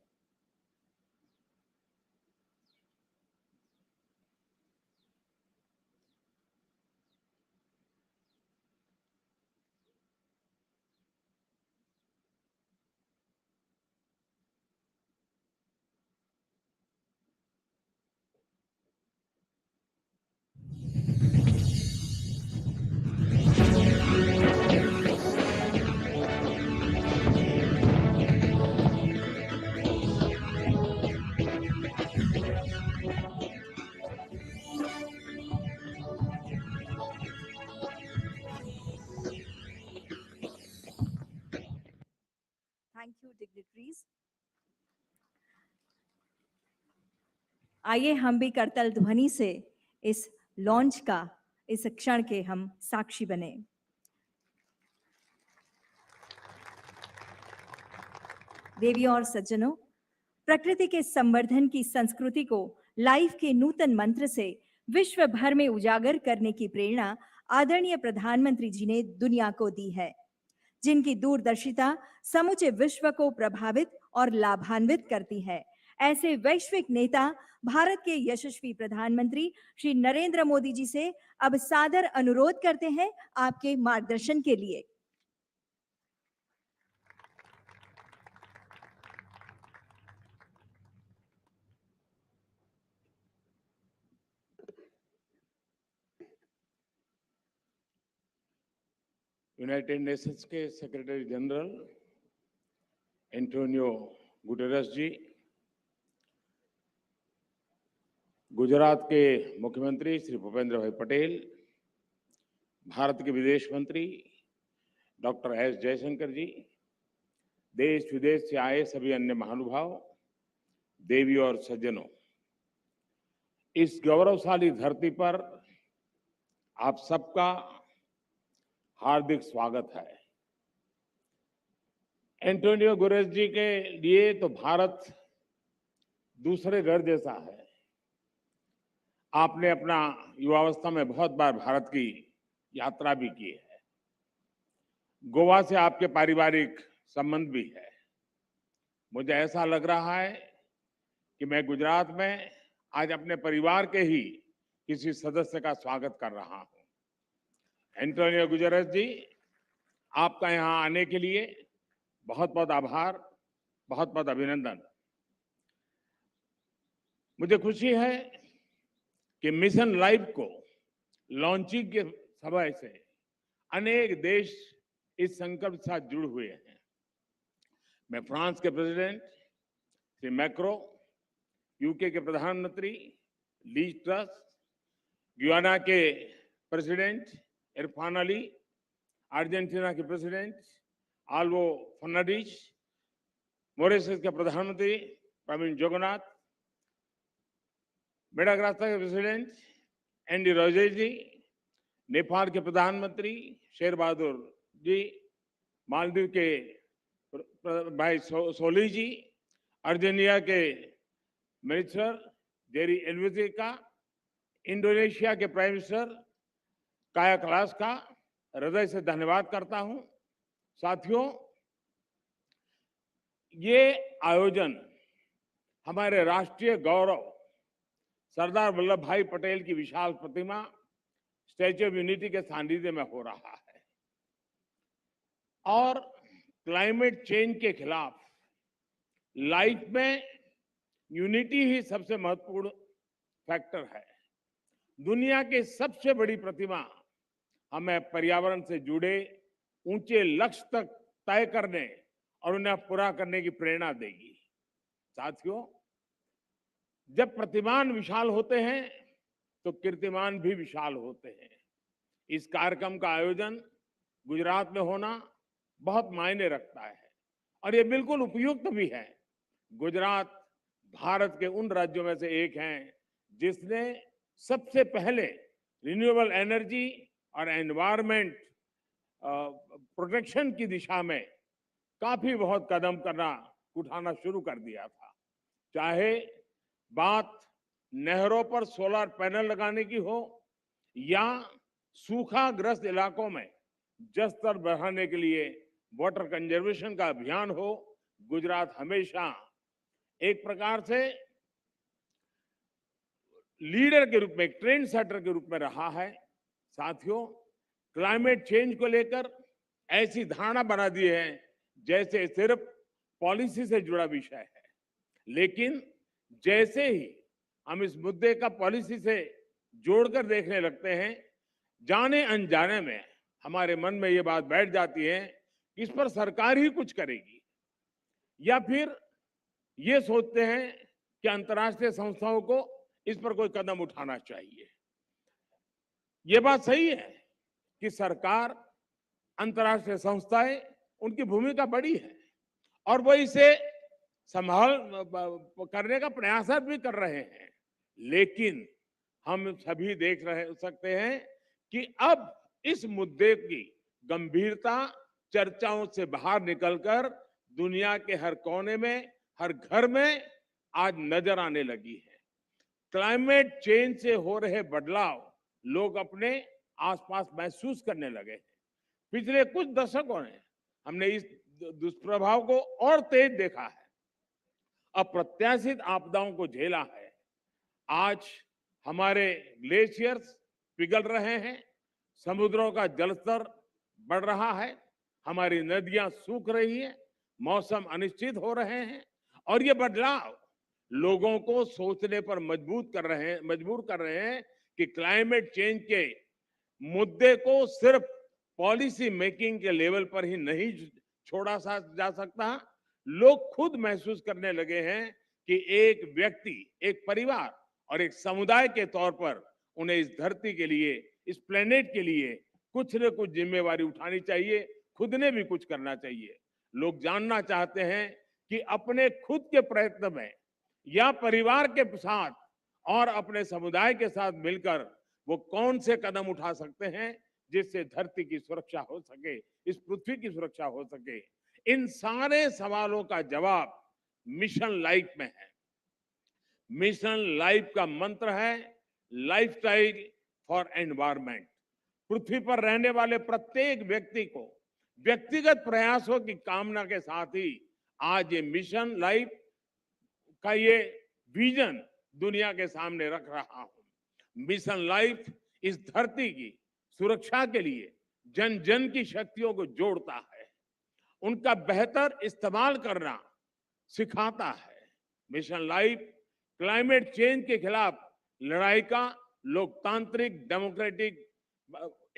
आइए हम भी करतल ध्वनि से इस लॉन्च का, इस क्षण के हम साक्षी बने। देवियों और सज्जनों, प्रकृति के संवर्धन की संस्कृति को लाइफ के नूतन मंत्र से विश्व भर में उजागर करने की प्रेरणा आदरणीय प्रधानमंत्री जी ने दुनिया को दी है, जिनकी दूरदर्शिता समूचे विश्व को प्रभावित और लाभान्वित करती है। ऐसे वैश्विक नेता भारत के यशस्वी प्रधानमंत्री श्री नरेंद्र मोदी जी से अब सादर अनुरोध करते हैं आपके मार्गदर्शन के लिए। यूनाइटेड नेशंस के सेक्रेटरी जनरल एंटोनियो गुटेरस जी, गुजरात के मुख्यमंत्री श्री भूपेंद्र भाई पटेल, भारत के विदेश मंत्री डॉक्टर एस जयशंकर जी, देश विदेश से आए सभी अन्य महानुभाव, देवी और सज्जनों, इस गौरवशाली धरती पर आप सबका हार्दिक स्वागत है। एंटोनियो गुटेरस जी के लिए तो भारत दूसरे घर जैसा है। आपने अपना युवावस्था में बहुत बार भारत की यात्रा भी की है। गोवा से आपके पारिवारिक संबंध भी है। मुझे ऐसा लग रहा है कि मैं गुजरात में आज अपने परिवार के ही किसी सदस्य का स्वागत कर रहा हूं। एंटोनियो गुटेरस जी, आपका यहां आने के लिए बहुत बहुत आभार, बहुत बहुत अभिनंदन। मुझे खुशी है कि मिशन लाइफ को लॉन्चिंग के समय से अनेक देश इस संकल्प के साथ जुड़े हुए हैं। मैं फ्रांस के प्रेसिडेंट श्री मैक्रो, यूके के प्रधानमंत्री लीज ट्रस, गुयाना के प्रेसिडेंट इरफान अली, अर्जेंटीना के प्रेसिडेंट आल्वो फर्नांडिस, मॉरिशस के प्रधानमंत्री प्रवीण जगन्नाथ, मेडागास्कर के प्रेसिडेंट एंडी रोजे जी, नेपाल के प्रधानमंत्री शेर बहादुर जी, मालदीव के भाई सोली जी, अर्जेंटीना के मिनिस्टर जेरी एल्वेजी का, इंडोनेशिया के प्राइम मिनिस्टर काया कलास का हृदय से धन्यवाद करता हूं। साथियों, ये आयोजन हमारे राष्ट्रीय गौरव सरदार वल्लभ भाई पटेल की विशाल प्रतिमा स्टैच्यू ऑफ यूनिटी के सानिध्य में हो रहा है और क्लाइमेट चेंज के खिलाफ लाइफ में यूनिटी ही सबसे महत्वपूर्ण फैक्टर है। दुनिया की सबसे बड़ी प्रतिमा हमें पर्यावरण से जुड़े ऊंचे लक्ष्य तक तय करने और उन्हें पूरा करने की प्रेरणा देगी। साथियों, जब प्रतिमान विशाल होते हैं तो कीर्तिमान भी विशाल होते हैं। इस कार्यक्रम का आयोजन गुजरात में होना बहुत मायने रखता है और ये बिल्कुल उपयुक्त भी है। गुजरात भारत के उन राज्यों में से एक है जिसने सबसे पहले रिन्यूएबल एनर्जी और एनवायरनमेंट प्रोटेक्शन की दिशा में काफी बहुत कदम उठाना शुरू कर दिया था। चाहे बात नहरों पर सोलर पैनल लगाने की हो या सूखाग्रस्त इलाकों में जल स्तर बढ़ाने के लिए वाटर कंजर्वेशन का अभियान हो, गुजरात हमेशा एक प्रकार से लीडर के रूप में, एक ट्रेंड सेटर के रूप में रहा है। साथियों, क्लाइमेट चेंज को लेकर ऐसी धारणा बना दी है जैसे सिर्फ पॉलिसी से जुड़ा विषय है, लेकिन जैसे ही हम इस मुद्दे का पॉलिसी से जोड़कर देखने लगते हैं, जाने अनजाने में हमारे मन में ये बात बैठ जाती है कि इस पर सरकार ही कुछ करेगी, या फिर ये सोचते हैं कि अंतर्राष्ट्रीय संस्थाओं को इस पर कोई कदम उठाना चाहिए। ये बात सही है कि सरकार, अंतर्राष्ट्रीय संस्थाएं, उनकी भूमिका बड़ी है और वो इसे संभाल करने का प्रयास भी कर रहे हैं, लेकिन हम सभी देख रहे सकते हैं कि अब इस मुद्दे की गंभीरता चर्चाओं से बाहर निकलकर दुनिया के हर कोने में, हर घर में आज नजर आने लगी है। क्लाइमेट चेंज से हो रहे बदलाव लोग अपने आसपास महसूस करने लगे हैं। पिछले कुछ दशकों में हमने इस दुष्प्रभाव को और तेज देखा है, अप्रत्याशित आपदाओं को झेला है। आज हमारे ग्लेशियर्स पिघल रहे हैं, समुद्रों का जलस्तर बढ़ रहा है, हमारी नदियां सूख रही हैं, मौसम अनिश्चित हो रहे हैं और ये बदलाव लोगों को सोचने पर मजबूर कर रहे हैं कि क्लाइमेट चेंज के मुद्दे को सिर्फ पॉलिसी मेकिंग के लेवल पर ही नहीं छोड़ा जा सकता। लोग खुद महसूस करने लगे हैं कि एक व्यक्ति, एक परिवार और एक समुदाय के तौर पर उन्हें इस धरती के लिए, इस प्लेनेट के लिए कुछ न कुछ जिम्मेवारी उठानी चाहिए, खुद ने भी कुछ करना चाहिए। लोग जानना चाहते हैं कि अपने खुद के प्रयत्न में या परिवार के साथ और अपने समुदाय के साथ मिलकर वो कौन से कदम उठा सकते हैं जिससे धरती की सुरक्षा हो सके, इस पृथ्वी की सुरक्षा हो सके। इन सारे सवालों का जवाब मिशन लाइफ में है। मिशन लाइफ का मंत्र है लाइफस्टाइल फॉर एनवायरनमेंट। पृथ्वी पर रहने वाले प्रत्येक व्यक्ति को व्यक्तिगत प्रयासों की कामना के साथ ही आज ये मिशन लाइफ का ये विजन दुनिया के सामने रख रहा हूं। मिशन लाइफ इस धरती की सुरक्षा के लिए जन जन की शक्तियों को जोड़ता है, उनका बेहतर इस्तेमाल करना सिखाता है। मिशन लाइफ क्लाइमेट चेंज के खिलाफ लड़ाई का लोकतांत्रिक डेमोक्रेटिक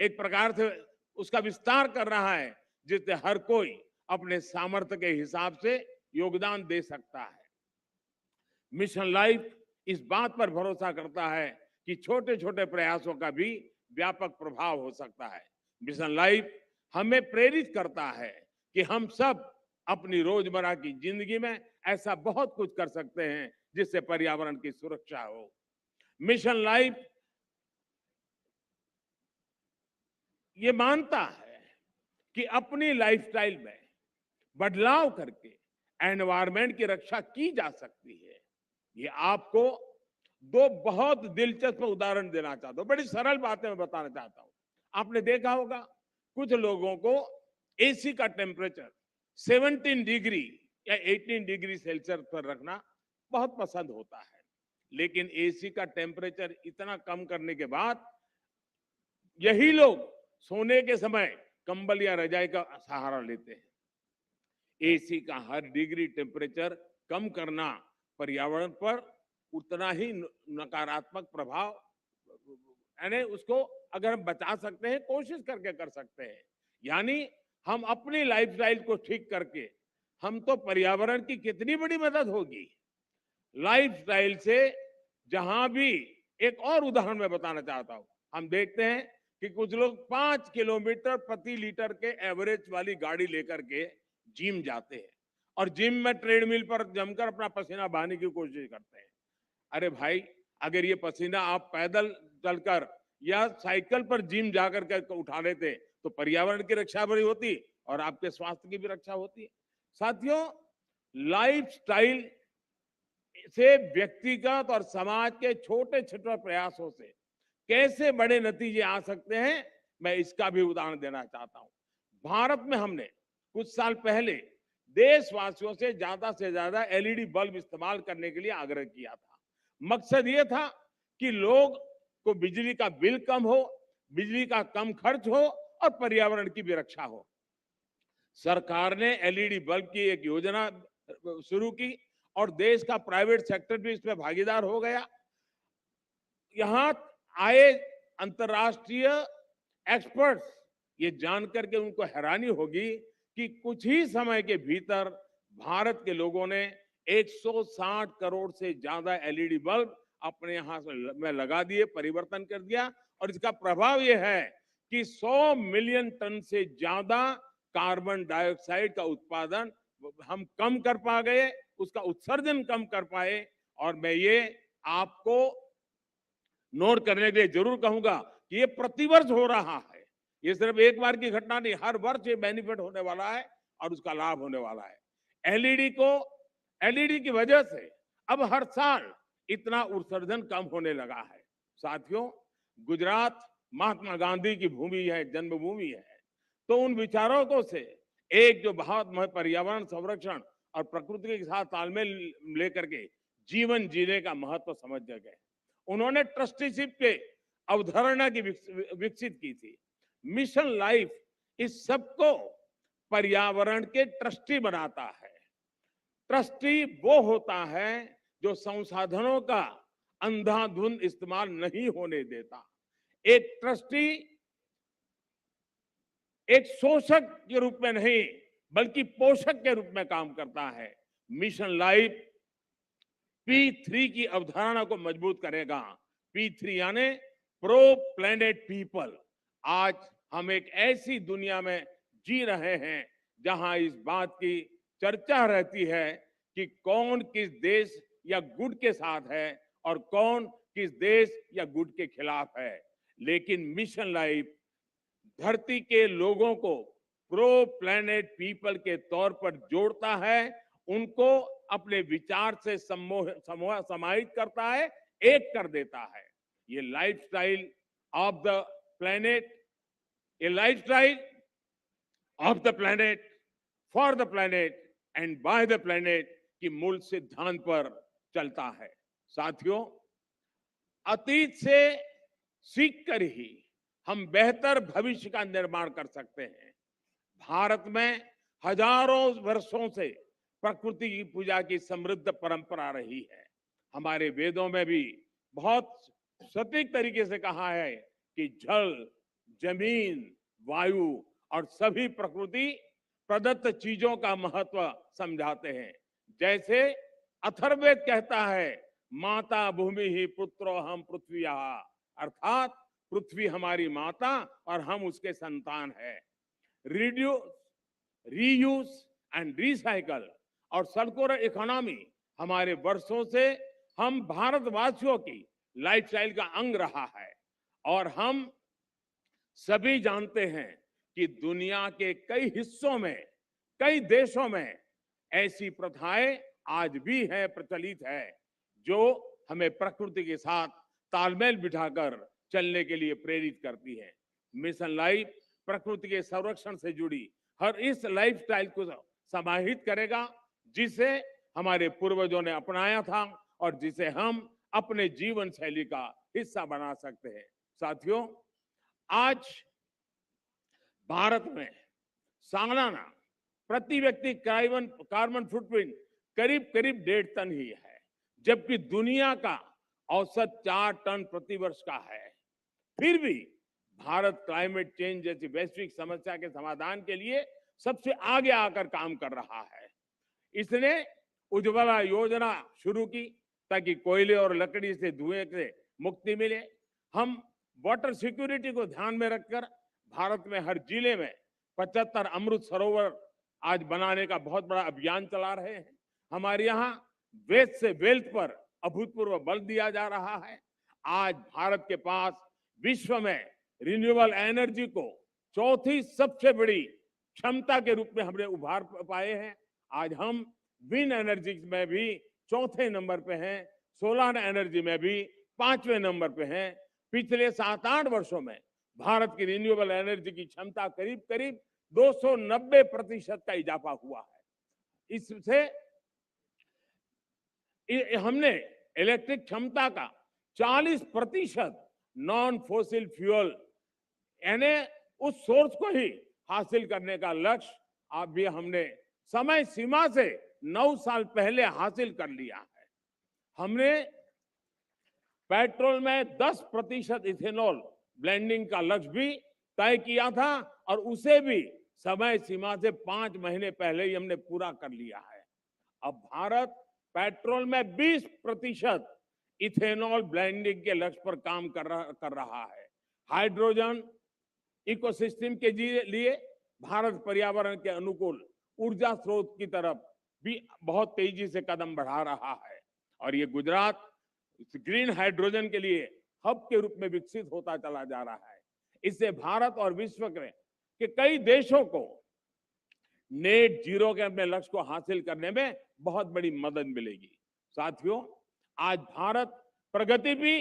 एक प्रकार से उसका विस्तार कर रहा है, जिससे हर कोई अपने सामर्थ्य के हिसाब से योगदान दे सकता है। मिशन लाइफ इस बात पर भरोसा करता है कि छोटे छोटे प्रयासों का भी व्यापक प्रभाव हो सकता है। मिशन लाइफ हमें प्रेरित करता है कि हम सब अपनी रोजमर्रा की जिंदगी में ऐसा बहुत कुछ कर सकते हैं जिससे पर्यावरण की सुरक्षा हो। मिशन लाइफ ये मानता है कि अपनी लाइफस्टाइल में बदलाव करके एनवायरनमेंट की रक्षा की जा सकती है। ये आपको दो बहुत दिलचस्प उदाहरण देना चाहता हूं, बड़ी सरल बातें मैं बताना चाहता हूं। आपने देखा होगा कुछ लोगों को एसी का टेम्परेचर 17 डिग्री या 18 डिग्री सेल्सियस पर रखना बहुत पसंद होता है, लेकिन एसी का टेम्परेचर इतना कम करने के बाद यही लोग सोने के समय कंबल या रजाई का सहारा लेते हैं। एसी का हर डिग्री टेम्परेचर कम करना पर्यावरण पर उतना ही नकारात्मक प्रभाव, यानी उसको अगर हम बचा सकते हैं, कोशिश करके कर सकते हैं। यानी हम अपनी लाइफस्टाइल को ठीक करके हम तो पर्यावरण की कितनी बड़ी मदद होगी। लाइफस्टाइल से जहां भी एक और उदाहरण मैं बताना चाहता हूं, हम देखते हैं कि कुछ लोग 5 किलोमीटर प्रति लीटर के एवरेज वाली गाड़ी लेकर के जिम जाते हैं और जिम में ट्रेडमिल पर जमकर अपना पसीना बहाने की कोशिश करते हैं। अरे भाई, अगर ये पसीना आप पैदल चलकर या साइकिल पर जिम जाकर के उठा लेते तो पर्यावरण की रक्षा भी होती और आपके स्वास्थ्य की भी रक्षा होती। साथियों, लाइफस्टाइल से व्यक्तिगत और समाज के छोटे छोटे प्रयासों से कैसे बड़े नतीजे आ सकते हैं, मैं इसका भी उदाहरण देना चाहता हूं। भारत में हमने कुछ साल पहले देशवासियों से ज्यादा एलईडी बल्ब इस्तेमाल करने के लिए आग्रह किया था। मकसद ये था कि लोग को बिजली का बिल कम हो, बिजली का कम खर्च हो और पर्यावरण की भी रक्षा हो। सरकार ने एलईडी बल्ब की एक योजना शुरू की और देश का प्राइवेट सेक्टर भी इसमें भागीदार हो गया। यहां आए अंतर्राष्ट्रीय एक्सपर्ट्स ये जानकर के उनको हैरानी होगी कि कुछ ही समय के भीतर भारत के लोगों ने 160 करोड़ से ज्यादा एलईडी बल्ब अपने यहां में लगा दिए, परिवर्तन कर दिया। और इसका प्रभाव यह है कि 100 मिलियन टन से ज्यादा कार्बन डाइऑक्साइड का उत्पादन हम कम कर पा गए, उसका उत्सर्जन कम कर पाए। और मैं ये आपको नोट करने के लिए जरूर कहूंगा कि ये प्रतिवर्ष हो रहा है। ये सिर्फ एक बार की घटना नहीं, हर वर्ष ये बेनिफिट होने वाला है और उसका लाभ होने वाला है। एलईडी की वजह से अब हर साल इतना उत्सर्जन कम होने लगा है। साथियों, गुजरात महात्मा गांधी की भूमि है, जन्मभूमि है, तो उन विचारकों से एक जो बहुत पर्यावरण संरक्षण और प्रकृति के साथ तालमेल लेकर के जीवन जीने का महत्व समझ गए। उन्होंने ट्रस्टीशिप के अवधारणा की विकसित की थी। मिशन लाइफ इस सबको पर्यावरण के ट्रस्टी बनाता है। ट्रस्टी वो होता है जो संसाधनों का अंधाधुंध इस्तेमाल नहीं होने देता। एक ट्रस्टी एक शोषक के रूप में नहीं बल्कि पोषक के रूप में काम करता है। मिशन लाइफ P3 की अवधारणा को मजबूत करेगा। P3 यानी प्रो प्लेनेट पीपल। आज हम एक ऐसी दुनिया में जी रहे हैं जहां इस बात की चर्चा रहती है कि कौन किस देश या गुट के साथ है और कौन किस देश या गुट के खिलाफ है। लेकिन मिशन लाइफ धरती के लोगों को प्रो प्लेनेट पीपल के तौर पर जोड़ता है, उनको अपने विचार से समाहित करता है, एक कर देता है। ये लाइफस्टाइल ऑफ द प्लेनेट, ये lifestyle of the planet, for the planet and by the planet की मूल सिद्धांत पर चलता है। साथियों, अतीत से सीखकर ही हम बेहतर भविष्य का निर्माण कर सकते हैं। भारत में हजारों वर्षों से प्रकृति की पूजा की समृद्ध परंपरा रही है। हमारे वेदों में भी बहुत सटीक तरीके से कहा है कि जल, जमीन, वायु और सभी प्रकृति प्रदत्त चीजों का महत्व समझाते हैं। जैसे अथर्ववेद कहता है, माता भूमि ही पुत्रो हम पृथ्वीया, अर्थात पृथ्वी हमारी माता और हम उसके संतान है। रीयूज एंड रिसाइकल और सर्कुलर इकोनॉमी हमारे वर्षों से हम भारतवासियों की लाइफस्टाइल का अंग रहा है। और हम सभी जानते हैं कि दुनिया के कई हिस्सों में, कई देशों में ऐसी प्रथाएं आज भी है, प्रचलित है, जो हमें प्रकृति के साथ तालमेल बिठाकर चलने के लिए प्रेरित करती है। मिशन लाइफ प्रकृति के संरक्षण से जुड़ी हर इस लाइफस्टाइल को समाहित करेगा, जिसे हमारे पूर्वजों ने अपनाया था और जिसे हम अपने जीवन शैली का हिस्सा बना सकते हैं। साथियों, आज भारत में सालाना प्रति व्यक्ति कार्बन फुटप्रिंट करीब 1.5 टन ही है, जबकि दुनिया का औसत 4 टन प्रति वर्ष का है। फिर भी भारत क्लाइमेट चेंज जैसी वैश्विक समस्या के समाधान के लिए सबसे आगे आकर काम कर रहा है। इसने उज्ज्वला योजना शुरू की ताकि कोयले और लकड़ी से धुएं से मुक्ति मिले। हम वाटर सिक्योरिटी को ध्यान में रखकर भारत में हर जिले में 75 अमृत सरोवर आज बनाने का बहुत बड़ा अभियान चला रहे हैं। हमारे यहाँ वेस्ट से वेल्थ पर अभूतपूर्व बल दिया जा रहा है। आज भारत के पास विश्व में रिन्यूएबल एनर्जी को चौथी सबसे बड़ी क्षमता के रूप में हमने उभार पाए हैं। आज हम विंड एनर्जी में भी चौथे नंबर पे हैं, सोलर एनर्जी में भी 5वें नंबर पे हैं। पिछले 7-8 वर्षों में भारत की रिन्यूएबल एनर्जी की क्षमता करीब करीब 290% का इजाफा हुआ है। इससे हमने इलेक्ट्रिक क्षमता का 40% नॉन फोसिल फ्यूल यानी उस सोर्स को ही हासिल करने का लक्ष्य अब भी हमने समय सीमा से 9 साल पहले हासिल कर लिया है। हमने पेट्रोल में 10% इथेनॉल ब्लेंडिंग का लक्ष्य भी तय किया था और उसे भी समय सीमा से 5 महीने पहले ही हमने पूरा कर लिया है। अब भारत पेट्रोल में 20% इथेनॉल ब्लेंडिंग के लक्ष्य पर काम कर रहा है। हाइड्रोजन इकोसिस्टम के लिए भारत पर्यावरण के अनुकूल ऊर्जा स्रोत की तरफ भी बहुत तेजी से कदम बढ़ा रहा है और ये गुजरात ग्रीन हाइड्रोजन के लिए हब के रूप में विकसित होता चला जा रहा है। इससे भारत और विश्व के कई देशों को नेट जीरो के अपने लक्ष्य को हासिल करने में बहुत बड़ी मदद मिलेगी। साथियों, आज भारत प्रगति भी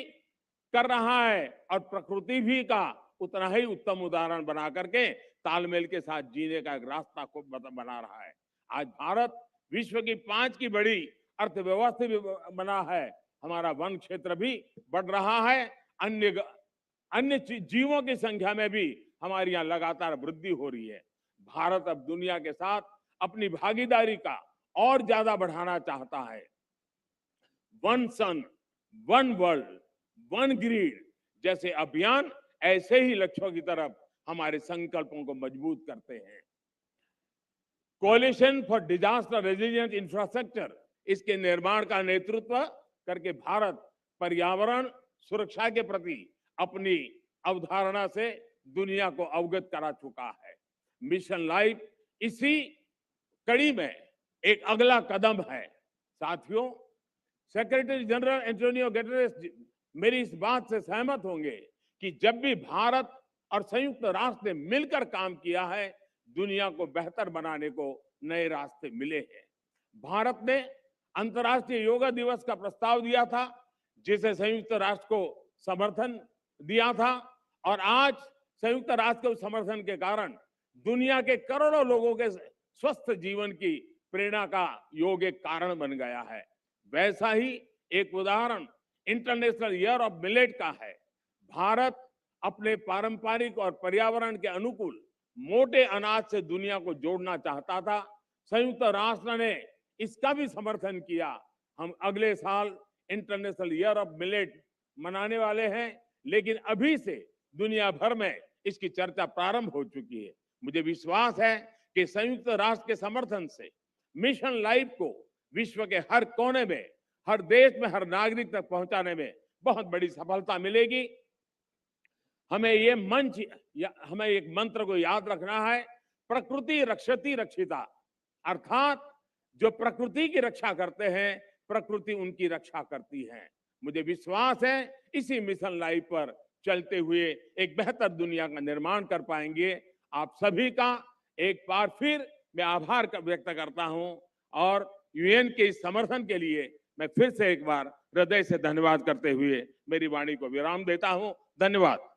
कर रहा है और प्रकृति भी का उतना ही उत्तम उदाहरण बना करके तालमेल के साथ जीने का एक रास्ता को बना रहा है। आज भारत विश्व की 5 की बड़ी अर्थव्यवस्था भी बना है। हमारा वन क्षेत्र भी बढ़ रहा है। अन्य जीवों की संख्या में भी हमारी यहाँ लगातार वृद्धि हो रही है। भारत अब दुनिया के साथ अपनी भागीदारी का और ज्यादा बढ़ाना चाहता है। वन सन, वन वर्ल्ड, वन ग्रिड जैसे अभियान ऐसे ही लक्ष्यों की तरफ हमारे संकल्पों को मजबूत करते हैं। Coalition for disaster resilient infrastructure, इसके निर्माण का नेतृत्व करके भारत पर्यावरण सुरक्षा के प्रति अपनी अवधारणा से दुनिया को अवगत करा चुका है। मिशन लाइफ इसी कड़ी में एक अगला कदम है। साथियों, सेक्रेटरी जनरल एंटोनियो गुटेरेस मेरी इस बात से सहमत होंगे कि जब भी भारत और संयुक्त राष्ट्र ने मिलकर काम किया है, दुनिया को बेहतर बनाने को नए रास्ते मिले हैं। भारत ने अंतर्राष्ट्रीय योगा दिवस का प्रस्ताव दिया था, जिसे संयुक्त राष्ट्र को समर्थन दिया था, और आज संयुक्त राष्ट्र के समर्थन के कारण दुनिया के करोड़ों लोगों के स्वस्थ जीवन की प्रेरणा का योग एक कारण बन गया है। वैसा ही एक उदाहरण इंटरनेशनल ईयर ऑफ मिलेट का है। भारत अपने पारंपरिक और पर्यावरण के अनुकूल मोटे अनाज से दुनिया को जोड़ना चाहता था। संयुक्त राष्ट्र ने इसका भी समर्थन किया। हम अगले साल इंटरनेशनल ईयर ऑफ मिलेट मनाने वाले हैं, लेकिन अभी से दुनिया भर में इसकी चर्चा प्रारंभ हो चुकी है। मुझे विश्वास है कि संयुक्त राष्ट्र के समर्थन से मिशन लाइफ को विश्व के हर कोने में, हर देश में, हर नागरिक तक पहुंचाने में बहुत बड़ी सफलता मिलेगी। हमें एक मंत्र को याद रखना है, प्रकृति रक्षति रक्षिता, अर्थात जो प्रकृति की रक्षा करते हैं, प्रकृति उनकी रक्षा करती है। मुझे विश्वास है इसी मिशन लाइफ पर चलते हुए एक बेहतर दुनिया का निर्माण कर पाएंगे। आप सभी का एक बार फिर मैं आभार व्यक्त करता हूं और यूएन के इस समर्थन के लिए मैं फिर से एक बार हृदय से धन्यवाद करते हुए मेरी वाणी को विराम देता हूं। धन्यवाद।